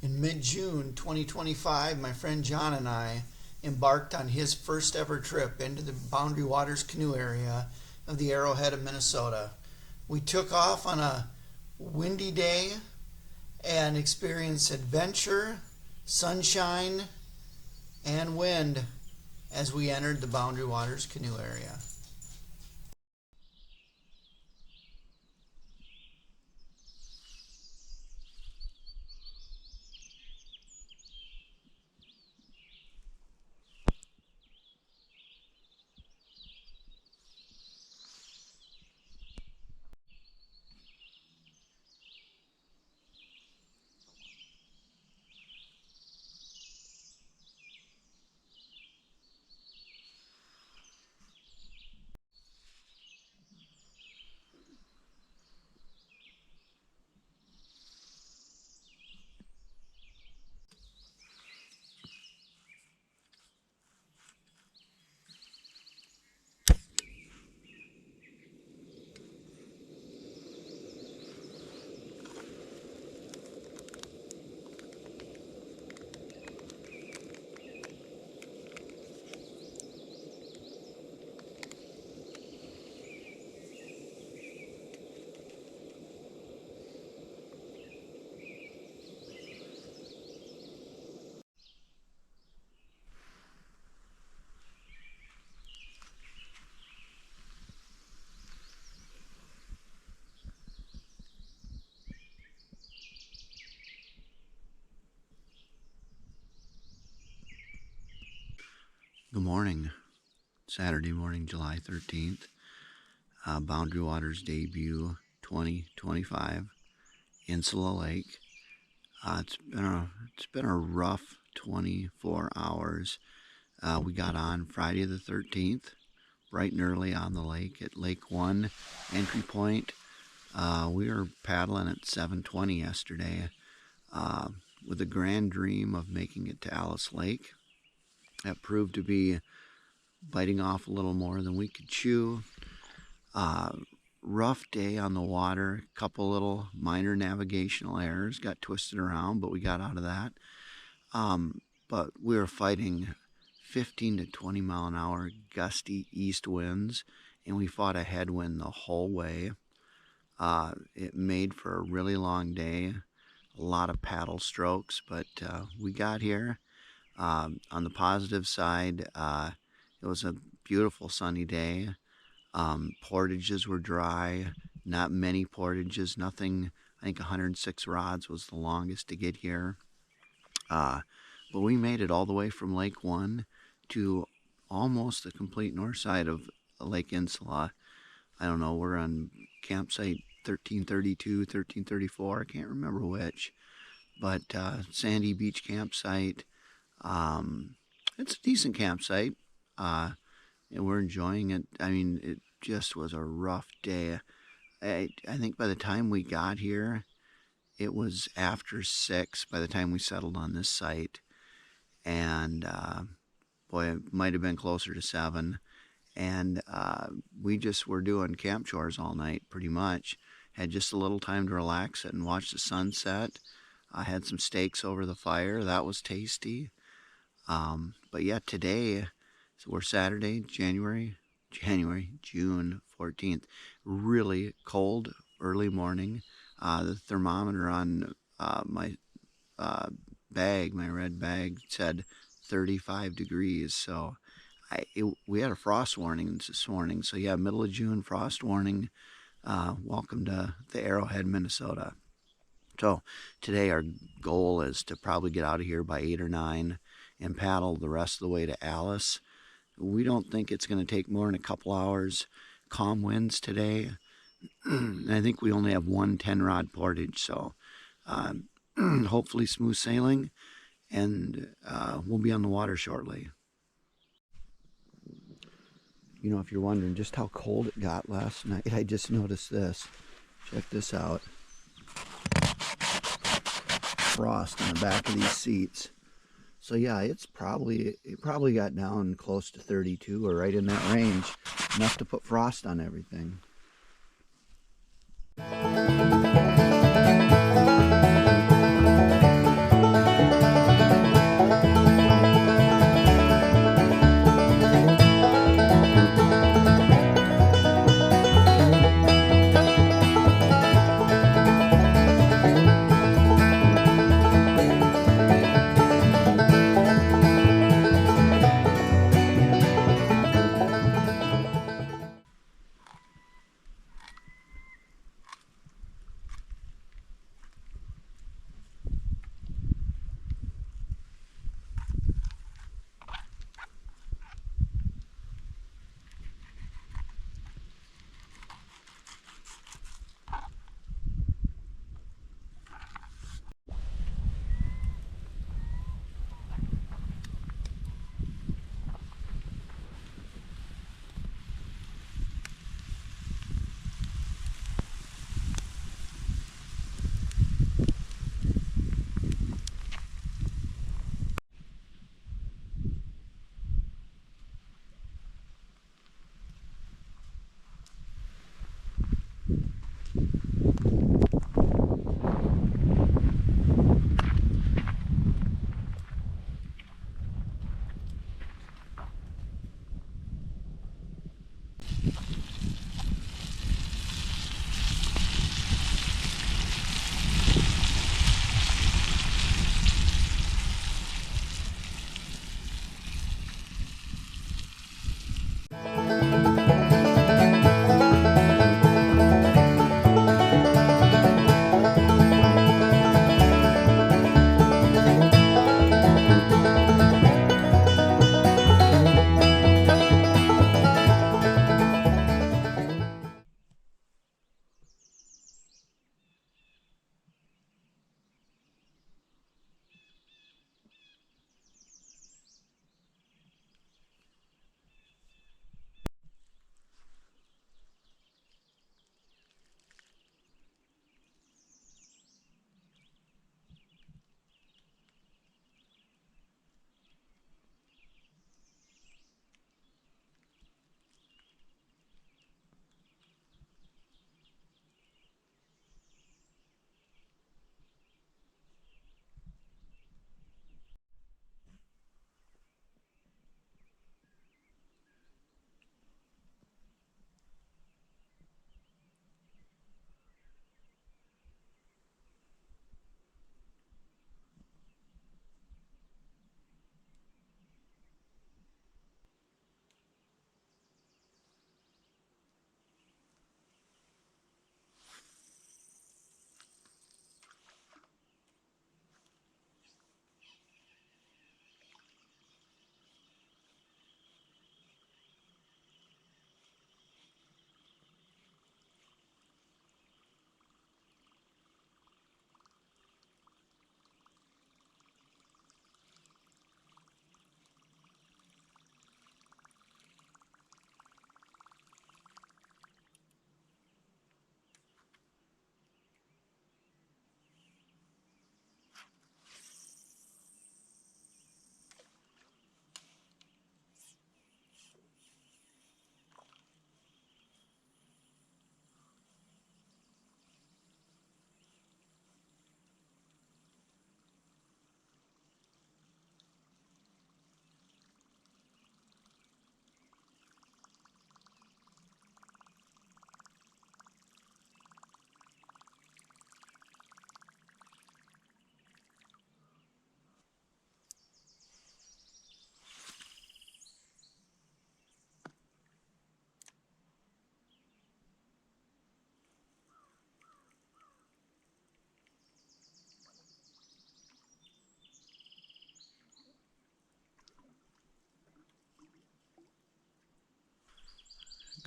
In mid-June 2025, my friend John and I embarked on his first ever trip into the Boundary Waters canoe area of the Arrowhead of Minnesota. We took off on a windy day and experienced adventure, sunshine, and wind as we entered the Boundary Waters canoe area. Good morning. Saturday morning, July 13th. Boundary Waters debut 2025. Insula Lake. It's been a rough 24 hours. We got on Friday the 13th, bright and early on the lake at Lake 1 entry point. We were paddling at 7:20 yesterday with a grand dream of making it to Alice Lake. That proved to be biting off a little more than we could chew. Rough day on the water, a couple little minor navigational errors, got twisted around, but we got out of that. But we were fighting 15 to 20 mile an hour gusty east winds, and we fought a headwind the whole way. It made for a really long day, a lot of paddle strokes, but we got here. On the positive side, it was a beautiful sunny day. Portages were dry, not many portages, nothing. I think 106 rods was the longest to get here. But we made it all the way from Lake 1 to almost the complete north side of Lake Insula. I don't know, we're on campsite 1332, 1334, I can't remember which. But sandy beach campsite. It's a decent campsite, and we're enjoying it. I mean, it just was a rough day. I think by the time we got here, it was after 6 by the time we settled on this site, and boy, it might have been closer to 7. And we just were doing camp chores all night, pretty much. Had just a little time to relax and watch the sunset. I had some steaks over the fire. That was tasty. But yeah, today, so we're Saturday, June 14th. Really cold early morning. The thermometer on my bag, my red bag, said 35 degrees. So we had a frost warning this morning. So yeah, middle of June, frost warning. Welcome to the Arrowhead, Minnesota. So today our goal is to probably get out of here by 8 or 9 and paddle the rest of the way to Alice. We don't think it's going to take more than a couple hours. Calm winds today. I think we only have one 10-rod portage, so hopefully smooth sailing, and we'll be on the water shortly. You know, if you're wondering just how cold it got last night, I just noticed this. Check this out. Frost on the back of these seats. So yeah, it probably got down close to 32 or right in that range, enough to put frost on everything.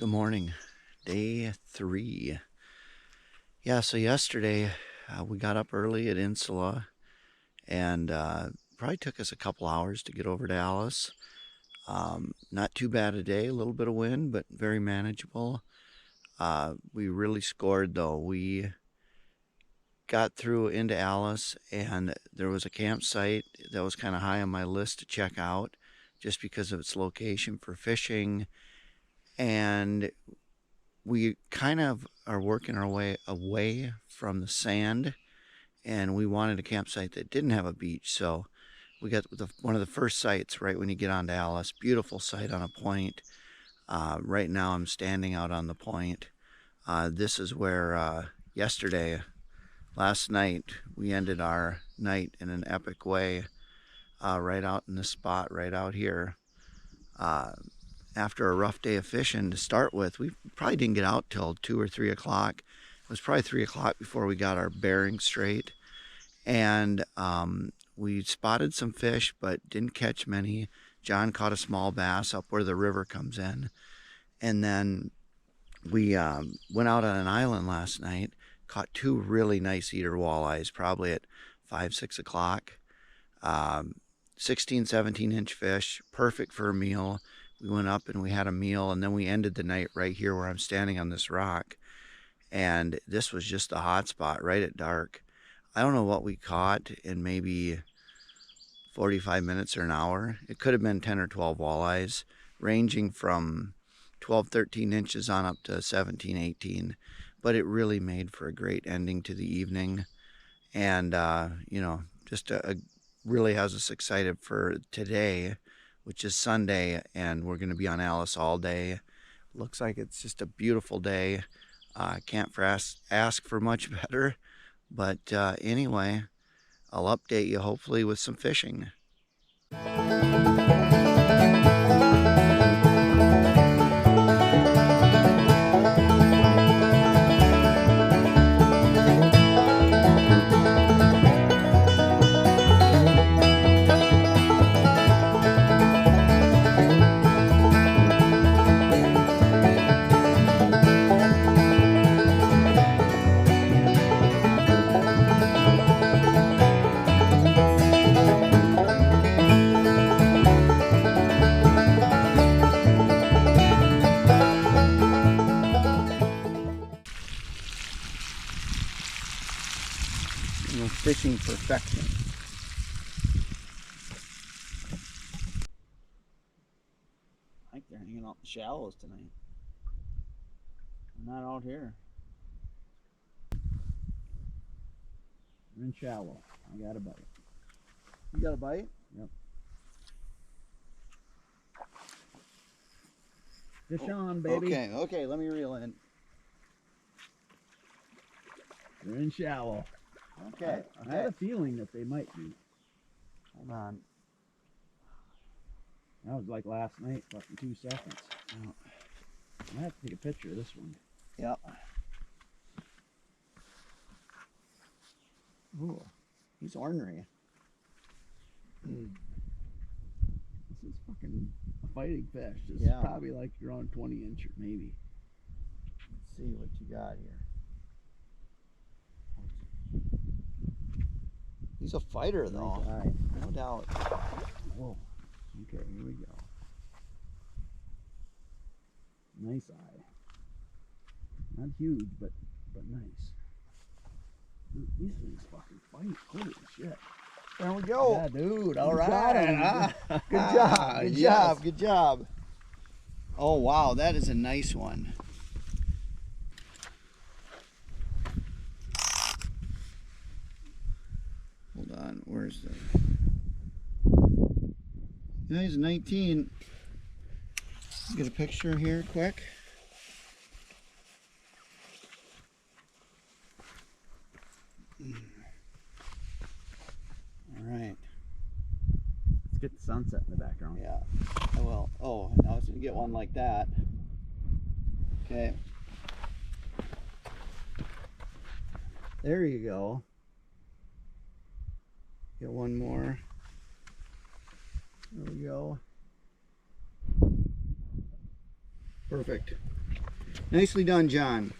Good morning. Day 3. Yeah, so yesterday we got up early at Insula, and probably took us a couple hours to get over to Alice. Not too bad a day, a little bit of wind, but very manageable. We really scored though. We got through into Alice, and there was a campsite that was kind of high on my list to check out just because of its location for fishing. And we kind of are working our way away from the sand, and we wanted a campsite that didn't have a beach. So we got one of the first sites right when you get onto Alice. Beautiful site on a point. Right now I'm standing out on the point. This is where last night, we ended our night in an epic way, right out in this spot right out here. After a rough day of fishing to start with, we probably didn't get out till 2 or 3 o'clock. It was probably 3 o'clock before we got our bearings straight. And we spotted some fish, but didn't catch many. John caught a small bass up where the river comes in. And then we went out on an island last night, caught 2 really nice eater walleyes, probably at 5, 6 o'clock. 16, 17-inch fish, perfect for a meal. We went up and we had a meal, and then we ended the night right here where I'm standing on this rock. And this was just the hot spot right at dark. I don't know what we caught in maybe 45 minutes or an hour. It could have been 10 or 12 walleyes, ranging from 12, 13 inches on up to 17, 18. But it really made for a great ending to the evening. And, just really has us excited for today, which is Sunday, and we're going to be on Alice all day. Looks like it's just a beautiful day. Can't ask for much better. But anyway, I'll update you hopefully with some fishing. Fishing perfection. I think they're hanging out in the shallows tonight. They're not out here. They're in shallow. I got a bite. You got a bite? Yep. Fish on, baby. Okay, let me reel in. They're in shallow. Okay. I had a feeling that they might be. Hold on. That was like last night, less than 2 seconds. Oh. I have to take a picture of this one. Yep. Ooh, he's ornery. This is fucking a fighting fish. This is probably like around 20-inch or maybe. Let's see what you got here. He's a fighter, though. Nice, no doubt. Whoa. Okay, here we go. Nice eye. Not huge, but nice. These things fucking fight. Holy shit. There we go. Yeah, dude. All right. Good job. Good job. Good job. Oh, wow. That is a nice one. Hold on, where's the... Yeah, he's 19. Get a picture here quick. Alright. Let's get the sunset in the background. Yeah, I will. Oh, I was going to get one like that. Okay. There you go. Get one more. There we go. Perfect. Nicely done, John.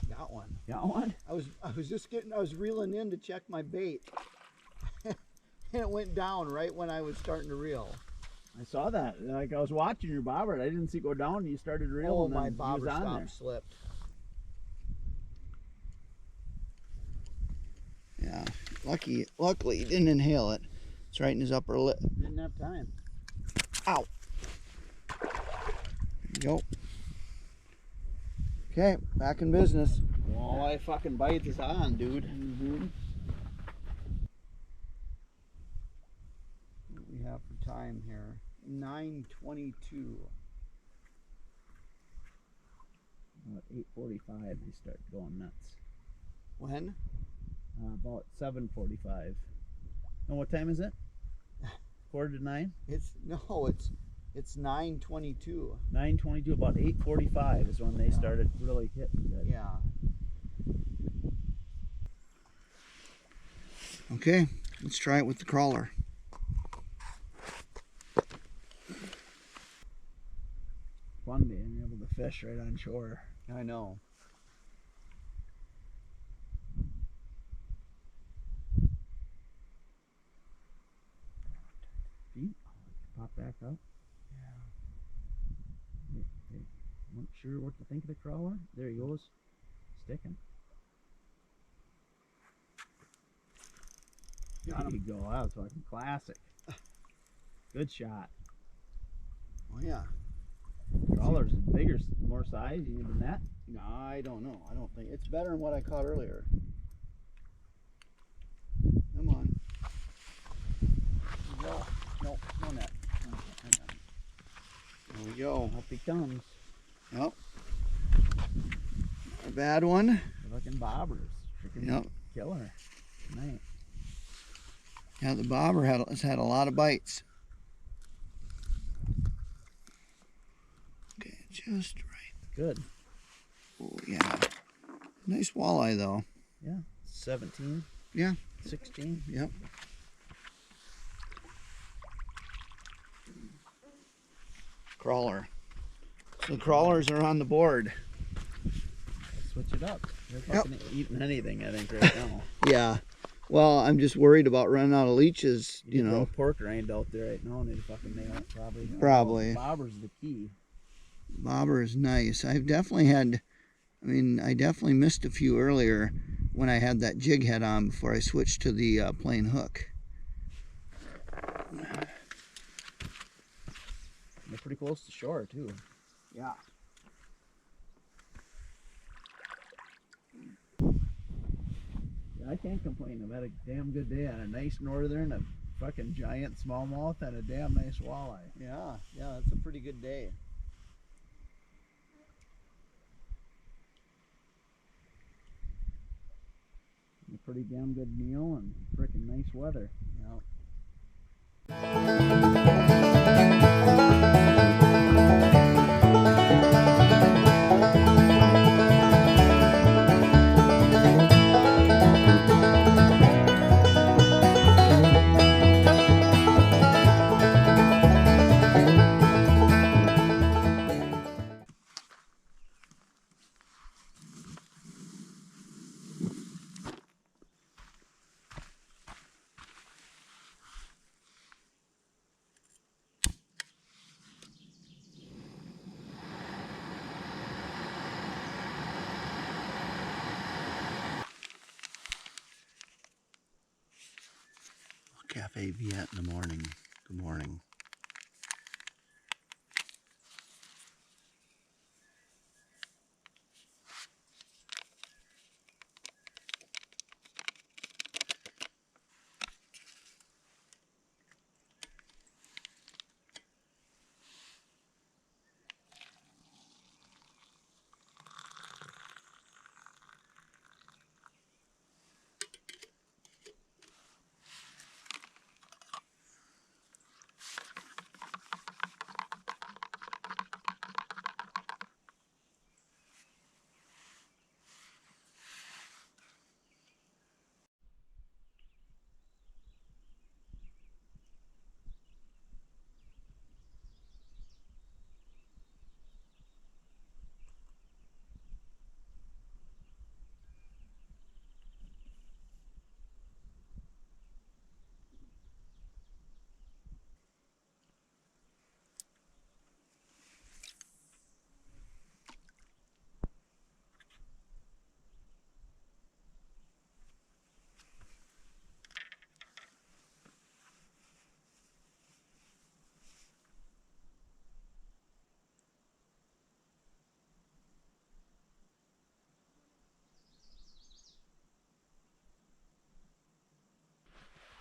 Got one. Got one? I was reeling in to check my bait. And it went down right when I was starting to reel. I saw that. Like, I was watching your bobber. I didn't see it go down and you started reeling. Oh, my bobber stop slipped. Yeah, luckily he didn't inhale it. It's right in his upper lip. Didn't have time. Ow. There you go. Okay, back in business. Walleye fucking bites is on, dude. What do we have for time here? 9:22. About 8:45 they start going nuts. When? About 7:45. And what time is it? 8:45? It's 9:22. 9:22. About 8:45 is when they started really hitting good. Yeah. Okay, let's try it with the crawler. Fun being able to fish right on shore. I know. Feet? Pop back up. Yeah. Not sure what to think of the crawler. There he goes. Sticking. There you go. That was fucking classic. Good shot. Oh yeah. Crawler's bigger, more size than that. No, I don't know. I don't think it's better than what I caught earlier. Come on. There we go. Nope, no net. There we go. Up he comes. Yep. A bad one. Fucking bobbers. Freaking Yep. Killer. Nice. Yeah, the bobber has had a lot of bites. Okay, just right. Good. Oh yeah. Nice walleye though. Yeah. 17. Yeah. 16. Yep. Crawler. So crawlers are on the board. Switch it up. They're fucking eating anything, I think, right now. Yeah. Well, I'm just worried about running out of leeches, you know. Throw pork rind out there right now and they'd fucking nail it, probably. Probably. Bobber's the key. Bobber is nice. I've definitely had, I definitely missed a few earlier when I had that jig head on before I switched to the plain hook. They're pretty close to shore, too. Yeah. Yeah, I can't complain. I've had a damn good day on a nice northern, a fucking giant smallmouth, and a damn nice walleye. Yeah, that's a pretty good day. A pretty damn good meal and freaking nice weather. Yeah. Cafe Viet in the morning. Good morning.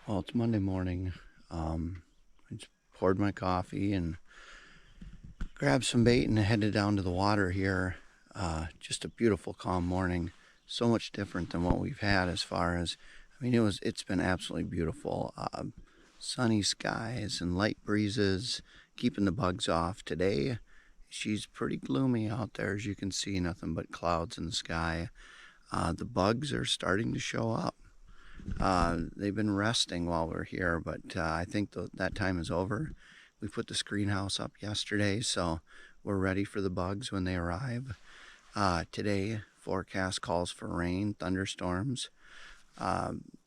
Well, it's Monday morning. I just poured my coffee and grabbed some bait and headed down to the water here. Just a beautiful, calm morning. So much different than what we've had as far as, it's been absolutely beautiful. Sunny skies and light breezes, keeping the bugs off. Today, she's pretty gloomy out there, as you can see, nothing but clouds in the sky. The bugs are starting to show up. They've been resting while we're here, but I think that time is over. We put the screen house up yesterday, so we're ready for the bugs when they arrive. Today, forecast calls for rain, thunderstorms.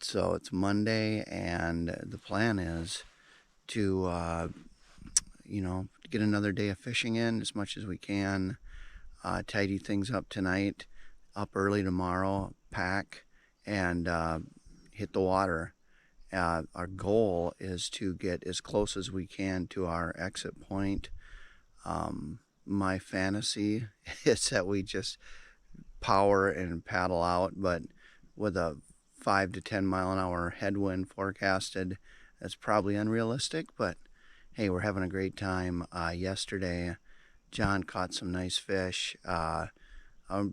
So it's Monday, and the plan is to, get another day of fishing in as much as we can, tidy things up tonight, up early tomorrow, pack, and hit the water. Our goal is to get as close as we can to our exit point. My fantasy is that we just power and paddle out, but with a 5 to 10 mile an hour headwind forecasted, that's probably unrealistic, but hey, we're having a great time. Yesterday, John caught some nice fish, a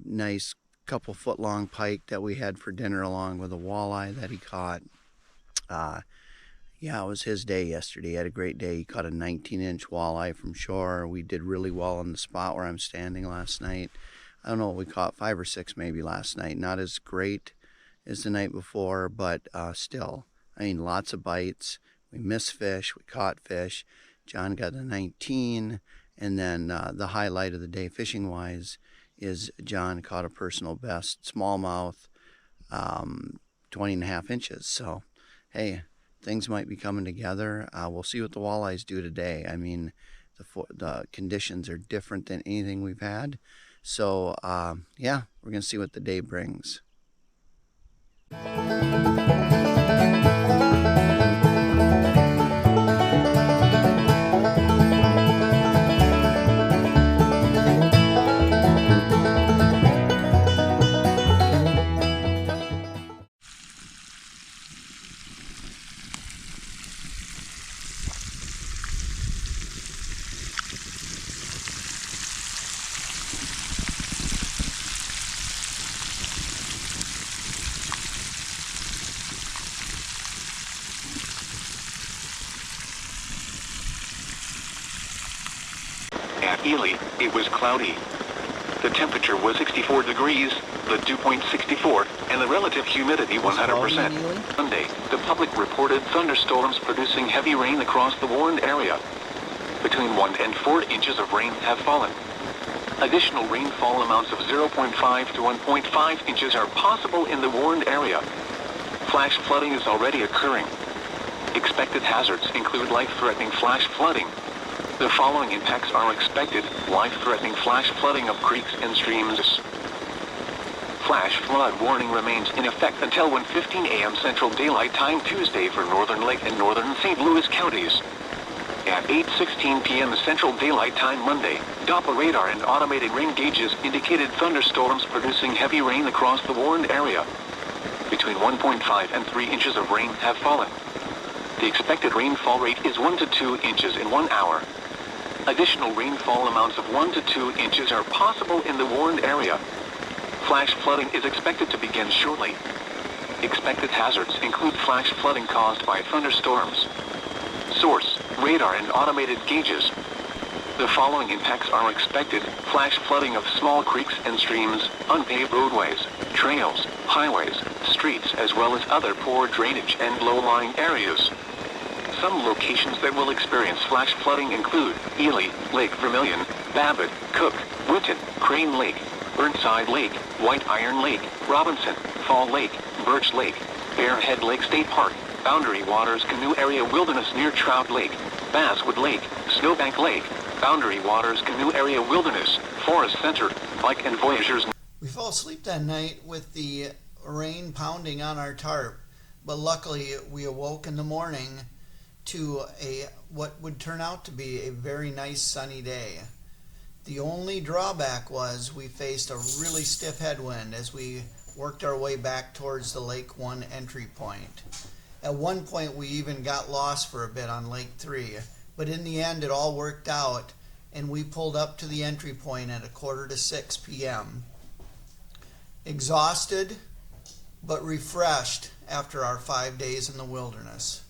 nice couple foot long pike that we had for dinner along with a walleye that he caught. It was his day yesterday. He had a great day. He caught a 19-inch walleye from shore. We did really well on the spot where I'm standing last night. I don't know, we caught 5 or 6 maybe last night. Not as great as the night before, but still, lots of bites. We missed fish. We caught fish. John got a 19, and then the highlight of the day fishing-wise is John caught a personal best smallmouth, 20 and a half inches. So, hey, things might be coming together. We'll see what the walleyes do today. The conditions are different than anything we've had. So, we're going to see what the day brings. At Ely, it was cloudy. The temperature was 64 degrees, the dew point 64, and the relative humidity 100%. Monday, the public reported thunderstorms producing heavy rain across the warned area. Between 1 and 4 inches of rain have fallen. Additional rainfall amounts of 0.5 to 1.5 inches are possible in the warned area. Flash flooding is already occurring. Expected hazards include life-threatening flash flooding. The following impacts are expected: life-threatening flash flooding of creeks and streams. Flash flood warning remains in effect until 1:15 a.m. Central Daylight Time Tuesday for Northern Lake and Northern St. Louis counties. At 8:16 p.m. Central Daylight Time Monday, Doppler radar and automated rain gauges indicated thunderstorms producing heavy rain across the warned area. Between 1.5 and 3 inches of rain have fallen. The expected rainfall rate is 1 to 2 inches in 1 hour. Additional rainfall amounts of 1 to 2 inches are possible in the warned area. Flash flooding is expected to begin shortly. Expected hazards include flash flooding caused by thunderstorms. Source: radar and automated gauges. The following impacts are expected: flash flooding of small creeks and streams, unpaved roadways, trails, highways, streets, as well as other poor drainage and low-lying areas. Some locations that will experience flash flooding include Ely, Lake Vermilion, Babbitt, Cook, Winton, Crane Lake, Burnside Lake, White Iron Lake, Robinson, Fall Lake, Birch Lake, Bearhead Lake State Park, Boundary Waters Canoe Area Wilderness near Trout Lake, Basswood Lake, Snowbank Lake, Boundary Waters Canoe Area Wilderness, Forest Center, Bike and Voyagers. We fell asleep that night with the rain pounding on our tarp, but luckily we awoke in the morning to what would turn out to be a very nice sunny day. The only drawback was we faced a really stiff headwind as we worked our way back towards the Lake 1 entry point. At one point, we even got lost for a bit on Lake 3, but in the end, it all worked out, and we pulled up to the entry point at 5:45 p.m. Exhausted, but refreshed after our 5 days in the wilderness.